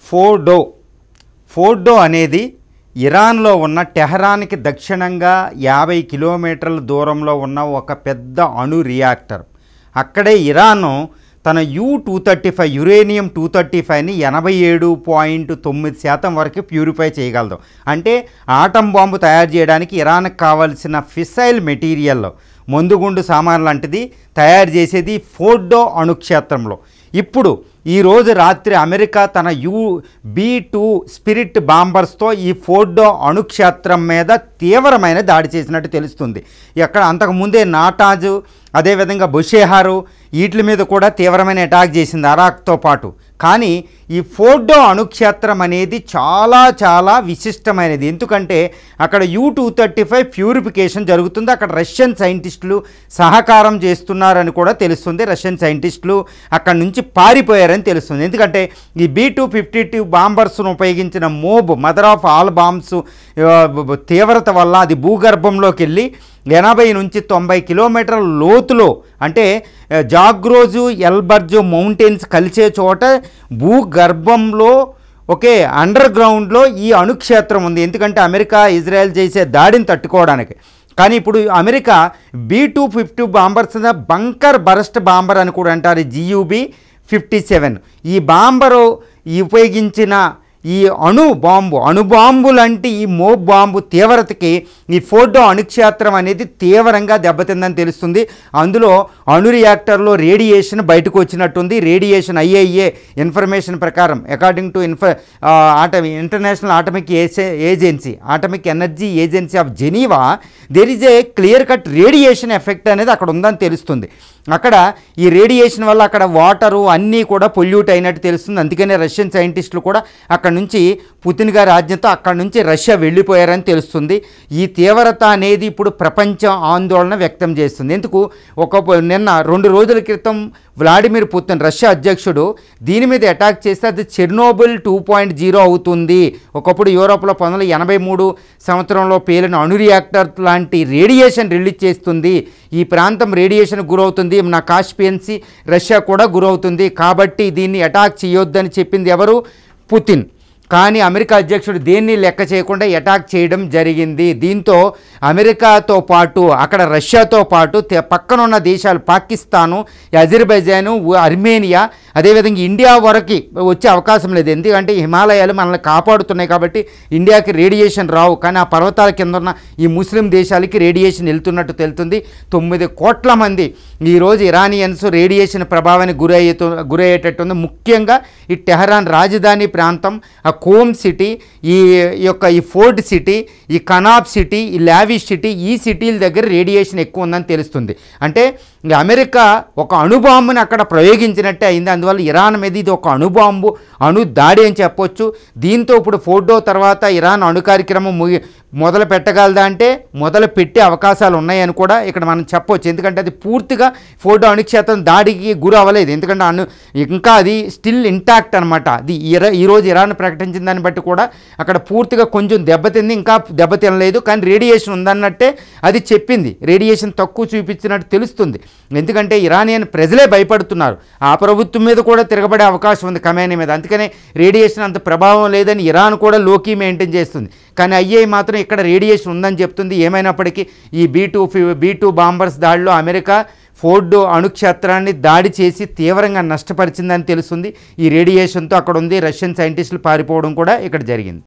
Fordow Fordow అనేది ఇరాన్లో ఉన్న టెహరాన్కి దక్షిణంగా 50 కిలోమీటర్ల దూరంలో ఉన్న ఒక పెద్ద అణు రియాక్టర్. అక్కడే ఇరాన్ తన U-235 యురేనియం 235ని 87.9% వరకు ప్యూరిఫై చేయగలదు. అంటే ఆటం బాంబు తయారు చేయడానికి ఇరాన్కి కావాల్సిన ఫిసైల్ మెటీరియల్, మందుగుండు సామాన్ లాంటిది తయారు చేసేది ఫోర్డో అణుక్షేత్రంలో. ఇప్పుడు ఈరోజు రాత్రి అమెరికా తన B-2 స్పిరిట్ బాంబర్స్తో ఈ ఫోర్డో అణుక్షేత్రం మీద తీవ్రమైన దాడి చేసినట్టు తెలుస్తుంది. ఎక్కడ అంతకుముందే నాటాజు, అదేవిధంగా బుషేహారు వీటి మీద కూడా తీవ్రమైన అటాక్ చేసింది అరాక్తో పాటు. కానీ ఈ ఫోర్డో అణుక్షేత్రం అనేది చాలా చాలా విశిష్టమైనది. ఎందుకంటే అక్కడ U-235 ప్యూరిఫికేషన్ జరుగుతుంది. అక్కడ రష్యన్ సైంటిస్టులు సహకారం చేస్తున్నారని కూడా తెలుస్తుంది. రష్యన్ సైంటిస్టులు అక్కడ నుంచి పారిపోయారని తెలుస్తుంది. ఎందుకంటే ఈ B-252 బాంబర్స్ను ఉపయోగించిన MOAB, mother of all bombs తీవ్రత వల్ల అది భూగర్భంలోకి వెళ్ళి 80 నుంచి 90 కిలోమీటర్ల లోతులో, అంటే జాగ్రోజు ఎల్బర్జు మౌంటైన్స్ కలిసే చోట భూగర్భంలో అండర్ గ్రౌండ్లో ఈ అణుక్షేత్రం ఉంది. ఎందుకంటే అమెరికా ఇజ్రాయెల్ చేసే దాడిని తట్టుకోవడానికి. కానీ ఇప్పుడు America B-252 bombers bunker burst bomber అని కూడా అంటారు, GUB-57. ఈ బాంబరు ఉపయోగించిన ఈ అణుబాంబు లాంటి ఈ మోబ్ బాంబు తీవ్రతకి ఈ ఫోర్డో అణుక్షేత్రం అనేది తీవ్రంగా దెబ్బతిందని తెలుస్తుంది. అందులో అణు రియాక్టర్లో రేడియేషన్ బయటకు వచ్చినట్టుంది. రేడియేషన్ IAEA ఇన్ఫర్మేషన్ ప్రకారం, according to international atomic agency, atomic energy agency of Geneva, there is a clear cut radiation effect అనేది అక్కడ ఉందని తెలుస్తుంది. అక్కడ ఈ రేడియేషన్ వల్ల అక్కడ వాటరు అన్నీ కూడా పొల్యూట్ అయినట్టు తెలుస్తుంది. అందుకనే రష్యన్ సైంటిస్టులు కూడా అక్కడ నుంచి పుతిన్ గారి ఆజ్ఞతో అక్కడి నుంచి రష్యా వెళ్ళిపోయారని తెలుస్తుంది. ఈ తీవ్రత అనేది ఇప్పుడు ప్రపంచం ఆందోళన వ్యక్తం చేస్తుంది. ఎందుకు నిన్న 2 రోజుల క్రితం వ్లాడిమిర్ పుతిన్ రష్యా అధ్యక్షుడు దీని మీద అటాక్ చేస్తే అది చెర్నోబిల్ 2.0 అవుతుంది. ఒకప్పుడు యూరోప్లో 1983 సంవత్సరంలో పేలిన అణు రియాక్టర్ లాంటి రేడియేషన్ రిలీజ్ చేస్తుంది. ఈ ప్రాంతం రేడియేషన్ గురవుతుంది. నా కాస్పియన్ సీ రష్యా కూడా గురవుతుంది. కాబట్టి దీన్ని అటాక్ చేయొద్దని చెప్పింది ఎవరు? పుతిన్. కానీ అమెరికా అధ్యక్షుడు దేన్ని లెక్క చేయకుండా అటాక్ చేయడం జరిగింది. దీంతో అమెరికాతో పాటు అక్కడ రష్యాతో పాటు పక్కన ఉన్న దేశాలు పాకిస్తాను, అజర్బైజాను, అర్మేనియా, అదేవిధంగా ఇండియా వరకు వచ్చే అవకాశం లేదు. ఎందుకంటే హిమాలయాలు మనల్ని కాపాడుతున్నాయి కాబట్టి ఇండియాకి రేడియేషన్ రావు. కానీ ఆ పర్వతాల కింద ఉన్న ఈ ముస్లిం దేశాలకి రేడియేషన్ వెళ్తున్నట్టు తెలుస్తుంది. 9 కోట్ల మంది ఈరోజు ఇరానియన్స్ రేడియేషన్ ప్రభావానికి గురయ్యేటట్టుంది. ముఖ్యంగా ఈ టెహరాన్ రాజధాని ప్రాంతం, కోమ్ సిటీ, ఈ ఫోర్డ్ సిటీ, ఈ కనాబ్ సిటీ, ఈ లావిష్ సిటీ, ఈ సిటీల దగ్గర రేడియేషన్ ఎక్కువ ఉందని తెలుస్తుంది. అంటే అమెరికా ఒక అణుబాంబుని అక్కడ ప్రయోగించినట్టే అయింది. అందువల్ల ఇరాన్ మీద ఇది ఒక అణు దాడి అని చెప్పొచ్చు. దీంతో ఇప్పుడు ఫోర్డో తర్వాత ఇరాన్ అణు కార్యక్రమం మొదలు పెట్టగలదా అంటే మొదలు పెట్టే అవకాశాలు ఉన్నాయని కూడా ఇక్కడ మనం చెప్పొచ్చు. ఎందుకంటే అది పూర్తిగా ఫోర్డో అణుక్షేత్రం దాడికి గురి అవ్వలేదు. ఎందుకంటే ఇంకా అది స్టిల్ ఇంటాక్ట్ అనమాట. అది ఈరోజు ఇరాన్ ప్రకటించిన దాన్ని బట్టి కూడా అక్కడ పూర్తిగా కొంచెం దెబ్బతింది, ఇంకా దెబ్బతినలేదు. కానీ రేడియేషన్ ఉందన్నట్టే అది చెప్పింది. రేడియేషన్ తక్కువ చూపించినట్టు తెలుస్తుంది. ఎందుకంటే ఇరానియన్ ప్రజలే భయపడుతున్నారు. ఆ ప్రభుత్వం మీద కూడా తిరగబడే అవకాశం ఉంది, ఖమేనీ మీద. అందుకనే రేడియేషన్ అంత ప్రభావం లేదని ఇరాన్ కూడా లోకీ మెయింటైన్ చేస్తుంది. కానీ IAEA మాత్రం ఇక్కడ రేడియేషన్ ఉందని చెప్తుంది. ఏమైనప్పటికీ ఈ B-2 బాంబర్స్ దాడిలో అమెరికా ఫోర్డో అణుక్షేత్రాన్ని దాడి చేసి తీవ్రంగా నష్టపరిచిందని తెలుస్తుంది. ఈ రేడియేషన్తో అక్కడ ఉంది. రష్యన్ సైంటిస్టులు పారిపోవడం కూడా ఇక్కడ జరిగింది.